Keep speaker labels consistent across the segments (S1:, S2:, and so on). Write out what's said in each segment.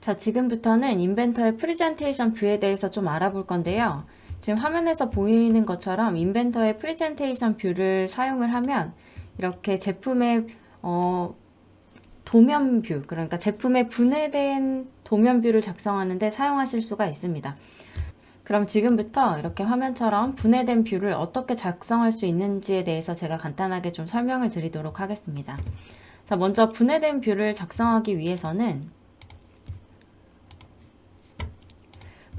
S1: 자, 지금부터는 인벤터의 프레젠테이션 뷰에 대해서 좀 알아볼 건데요. 지금 화면에서 보이는 것처럼 인벤터의 프레젠테이션 뷰를 사용을 하면 이렇게 제품의 도면 뷰, 그러니까 제품의 분해된 도면 뷰를 작성하는데 사용하실 수가 있습니다. 그럼 지금부터 이렇게 화면처럼 분해된 뷰를 어떻게 작성할 수 있는지에 대해서 제가 간단하게 좀 설명을 드리도록 하겠습니다. 자, 먼저 분해된 뷰를 작성하기 위해서는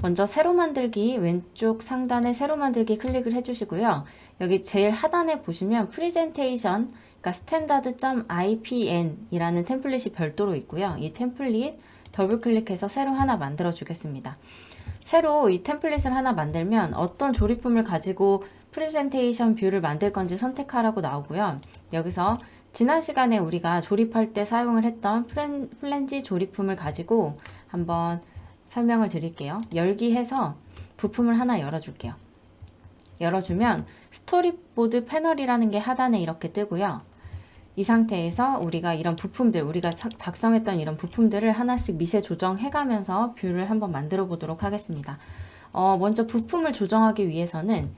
S1: 먼저 새로 만들기 왼쪽 상단에 새로 만들기 클릭을 해주시고요. 여기 제일 하단에 보시면 프레젠테이션, 그러니까 standard.ipn 이라는 템플릿이 별도로 있고요. 이 템플릿 더블 클릭해서 새로 하나 만들어 주겠습니다. 새로 이 템플릿을 하나 만들면 어떤 조립품을 가지고 프레젠테이션 뷰를 만들 건지 선택하라고 나오고요. 여기서 지난 시간에 우리가 조립할 때 사용을 했던 플랜지 조립품을 가지고 한번 설명을 드릴게요. 열기해서 부품을 하나 열어줄게요. 열어주면 스토리보드 패널이라는 게 하단에 이렇게 뜨고요. 이 상태에서 우리가 이런 부품들, 우리가 작성했던 이런 부품들을 하나씩 미세 조정해가면서 뷰를 한번 만들어 보도록 하겠습니다. 먼저 부품을 조정하기 위해서는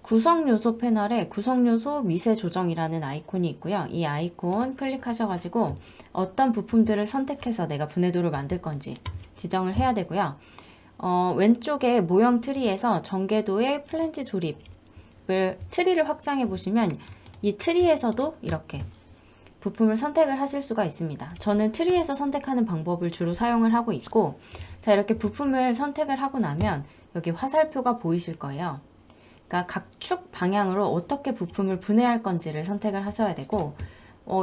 S1: 구성요소 패널에 구성요소 미세 조정이라는 아이콘이 있고요. 이 아이콘 클릭하셔가지고 어떤 부품들을 선택해서 내가 분해도를 만들 건지 지정을 해야 되고요. 왼쪽에 모형 트리에서 전개도의 플랜지 조립을 트리를 확장해 보시면 이 트리에서도 이렇게 부품을 선택을 하실 수가 있습니다. 저는 트리에서 선택하는 방법을 주로 사용을 하고 있고, 자, 이렇게 부품을 선택을 하고 나면 여기 화살표가 보이실 거예요. 그러니까 각 축 방향으로 어떻게 부품을 분해할 건지를 선택을 하셔야 되고,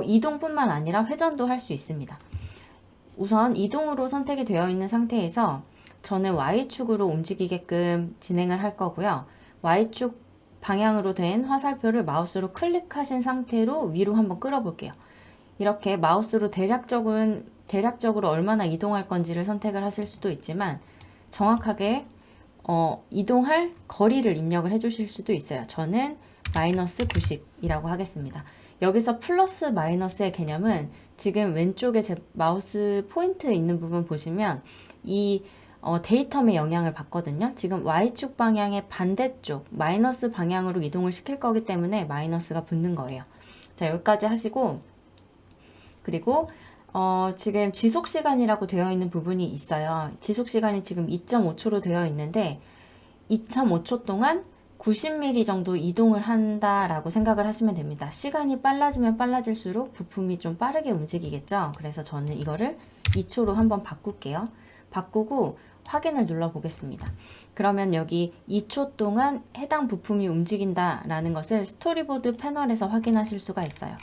S1: 이동뿐만 아니라 회전도 할 수 있습니다. 우선 이동으로 선택이 되어 있는 상태에서 저는 Y축으로 움직이게끔 진행을 할 거고요. Y축 방향으로 된 화살표를 마우스로 클릭하신 상태로 위로 한번 끌어볼게요. 이렇게 마우스로 대략적으로 얼마나 이동할 건지를 선택을 하실 수도 있지만 정확하게 이동할 거리를 입력을 해주실 수도 있어요. 저는 마이너스 90이라고 하겠습니다. 여기서 플러스 마이너스의 개념은 지금 왼쪽에 제 마우스 포인트 있는 부분 보시면 이 데이텀의 영향을 받거든요. 지금 Y축 방향의 반대쪽 마이너스 방향으로 이동을 시킬 거기 때문에 마이너스가 붙는 거예요. 자, 여기까지 하시고, 그리고 지금 지속시간이라고 되어 있는 부분이 있어요. 지속시간이 지금 2.5초로 되어 있는데 2.5초 동안 90mm 정도 이동을 한다라고 생각을 하시면 됩니다. 시간이 빨라지면 빨라질수록 부품이 좀 빠르게 움직이겠죠. 그래서 저는 이거를 2초로 한번 바꿀게요. 바꾸고 확인을 눌러 보겠습니다. 그러면 여기 2초 동안 해당 부품이 움직인다라는 것을 스토리보드 패널에서 확인하실 수가 있어요.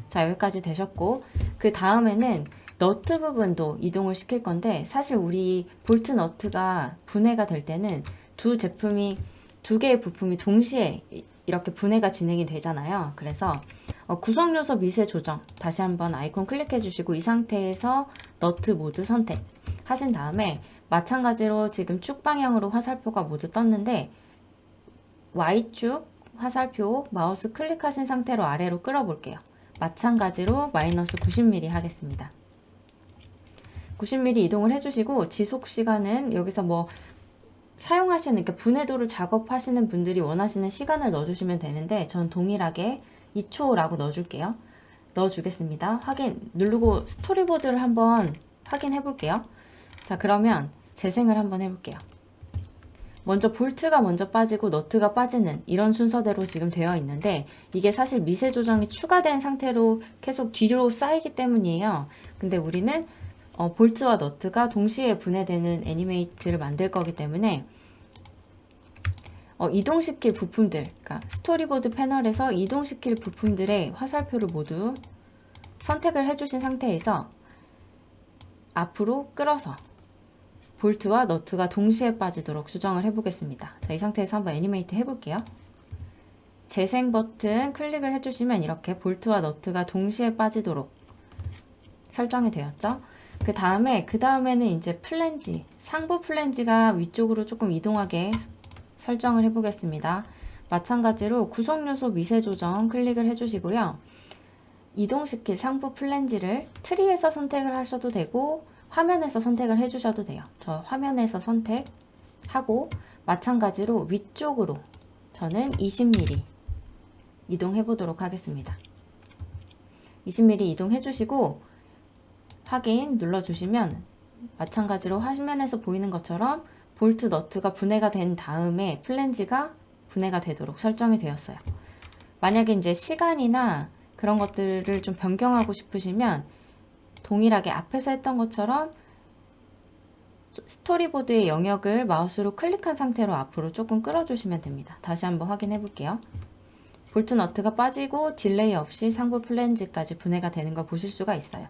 S1: 자, 여기까지 되셨고, 그 다음에는 너트 부분도 이동을 시킬 건데, 사실 우리 볼트 너트가 분해가 될 때는 두 개의 부품이 동시에 이렇게 분해가 진행이 되잖아요. 그래서 구성 요소 미세 조정 다시 한번 아이콘 클릭해 주시고 이 상태에서 너트 모드 선택 하신 다음에 마찬가지로 지금 축 방향으로 화살표가 모두 떴는데 Y축 화살표 마우스 클릭하신 상태로 아래로 끌어볼게요. 마찬가지로 마이너스 90mm 하겠습니다. 90mm 이동을 해주시고 지속시간은 여기서 뭐 사용하시는, 그러니까 분해도를 작업하시는 분들이 원하시는 시간을 넣어주시면 되는데 전 동일하게 2초라고 넣어줄게요. 넣어주겠습니다. 확인 누르고 스토리보드를 한번 확인해 볼게요. 자, 그러면 재생을 한번 해볼게요. 먼저 볼트가 먼저 빠지고 너트가 빠지는 이런 순서대로 지금 되어 있는데 이게 사실 미세 조정이 추가된 상태로 계속 뒤로 쌓이기 때문이에요. 근데 우리는 볼트와 너트가 동시에 분해되는 애니메이트를 만들 거기 때문에 이동시킬 부품들, 그러니까 스토리보드 패널에서 이동시킬 부품들의 화살표를 모두 선택을 해주신 상태에서 앞으로 끌어서 볼트와 너트가 동시에 빠지도록 수정을 해보겠습니다. 자, 이 상태에서 한번 애니메이트 해볼게요. 재생 버튼 클릭을 해주시면 이렇게 볼트와 너트가 동시에 빠지도록 설정이 되었죠. 그 다음에는 이제 플랜지, 상부 플랜지가 위쪽으로 조금 이동하게 설정을 해보겠습니다. 마찬가지로 구성요소 미세 조정 클릭을 해주시고요. 이동시킬 상부 플랜지를 트리에서 선택을 하셔도 되고 화면에서 선택을 해주셔도 돼요. 저 화면에서 선택하고 마찬가지로 위쪽으로 저는 20mm 이동해 보도록 하겠습니다. 20mm 이동해 주시고 확인 눌러 주시면 마찬가지로 화면에서 보이는 것처럼 볼트 너트가 분해가 된 다음에 플랜지가 분해가 되도록 설정이 되었어요. 만약에 이제 시간이나 그런 것들을 좀 변경하고 싶으시면 동일하게 앞에서 했던 것처럼 스토리보드의 영역을 마우스로 클릭한 상태로 앞으로 조금 끌어주시면 됩니다. 다시 한번 확인해 볼게요. 볼트 너트가 빠지고 딜레이 없이 상부 플랜지까지 분해가 되는 걸 보실 수가 있어요.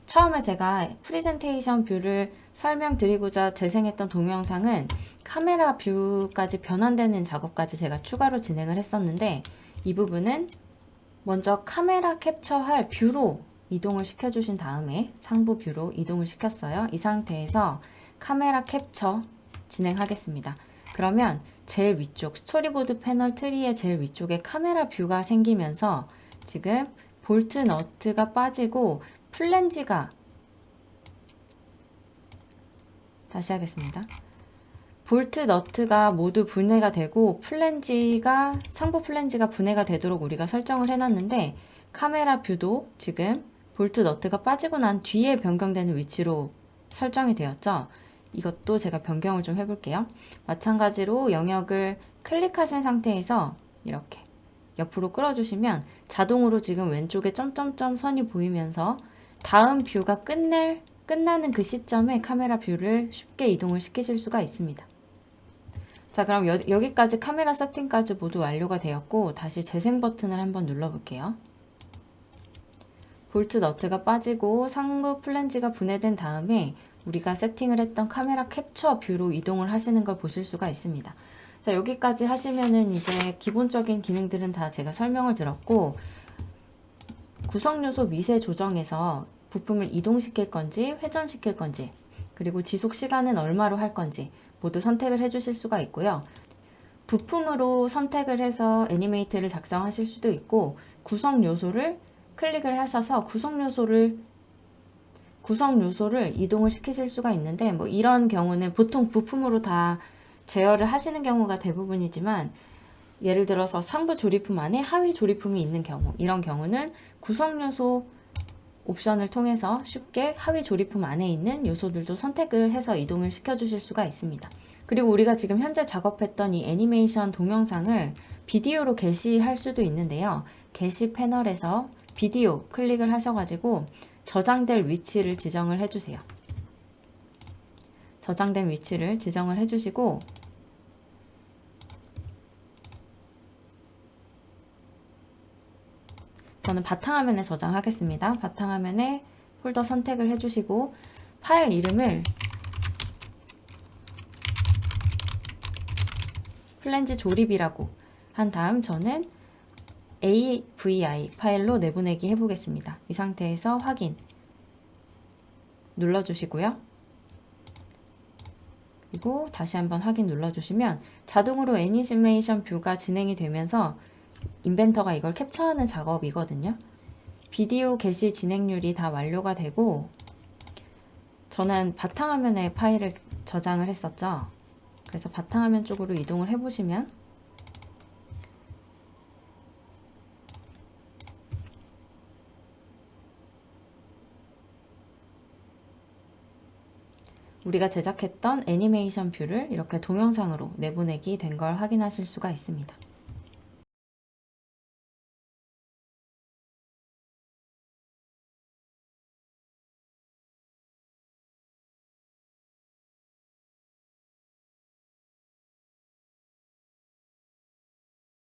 S1: 처음에 제가 프레젠테이션 뷰를 설명드리고자 재생했던 동영상은 카메라 뷰까지 변환되는 작업까지 제가 추가로 진행을 했었는데, 이 부분은 먼저 카메라 캡처할 뷰로 이동을 시켜주신 다음에 상부 뷰로 이동을 시켰어요. 이 상태에서 카메라 캡처 진행하겠습니다. 그러면 제일 위쪽 스토리보드 패널 트리의 제일 위쪽에 카메라 뷰가 생기면서 지금 볼트 너트가 빠지고 플랜지가, 다시 하겠습니다. 볼트 너트가 모두 분해가 되고 플랜지가, 상부 플랜지가 분해가 되도록 우리가 설정을 해놨는데, 카메라 뷰도 지금 볼트 너트가 빠지고 난 뒤에 변경되는 위치로 설정이 되었죠. 이것도 제가 변경을 좀 해볼게요. 마찬가지로 영역을 클릭하신 상태에서 이렇게 옆으로 끌어주시면 자동으로 지금 왼쪽에 점점점 선이 보이면서 다음 뷰가 끝나는 그 시점에 카메라 뷰를 쉽게 이동을 시키실 수가 있습니다. 자, 그럼 여기까지 카메라 세팅까지 모두 완료가 되었고, 다시 재생 버튼을 한번 눌러볼게요. 볼트 너트가 빠지고 상부 플랜지가 분해된 다음에 우리가 세팅을 했던 카메라 캡처 뷰로 이동을 하시는 걸 보실 수가 있습니다. 자, 여기까지 하시면은 이제 기본적인 기능들은 다 제가 설명을 드렸고, 구성 요소 미세 조정에서 부품을 이동시킬 건지 회전시킬 건지, 그리고 지속 시간은 얼마로 할 건지 모두 선택을 해 주실 수가 있고요. 부품으로 선택을 해서 애니메이트를 작성하실 수도 있고, 구성 요소를 클릭을 하셔서 구성 요소를 이동을 시키실 수가 있는데, 뭐 이런 경우는 보통 부품으로 다 제어를 하시는 경우가 대부분이지만, 예를 들어서 상부 조립품 안에 하위 조립품이 있는 경우, 이런 경우는 구성 요소 옵션을 통해서 쉽게 하위 조립품 안에 있는 요소들도 선택을 해서 이동을 시켜 주실 수가 있습니다. 그리고 우리가 지금 현재 작업했던 이 애니메이션 동영상을 비디오로 게시할 수도 있는데요. 게시 패널에서 비디오 클릭을 하셔가지고 저장될 위치를 지정을 해주세요. 저장된 위치를 지정을 해주시고, 저는 바탕화면에 저장하겠습니다. 바탕화면에 폴더 선택을 해주시고 파일 이름을 플랜지 조립이라고 한 다음 저는 AVI 파일로 내보내기 해보겠습니다. 이 상태에서 확인 눌러주시고요. 그리고 다시 한번 확인 눌러주시면 자동으로 애니메이션 뷰가 진행이 되면서 인벤터가 이걸 캡처하는 작업이거든요. 비디오 게시 진행률이 다 완료가 되고, 저는 바탕화면에 파일을 저장을 했었죠. 그래서 바탕화면 쪽으로 이동을 해보시면 우리가 제작했던 애니메이션 뷰를 이렇게 동영상으로 내보내기 된 걸 확인하실 수가 있습니다.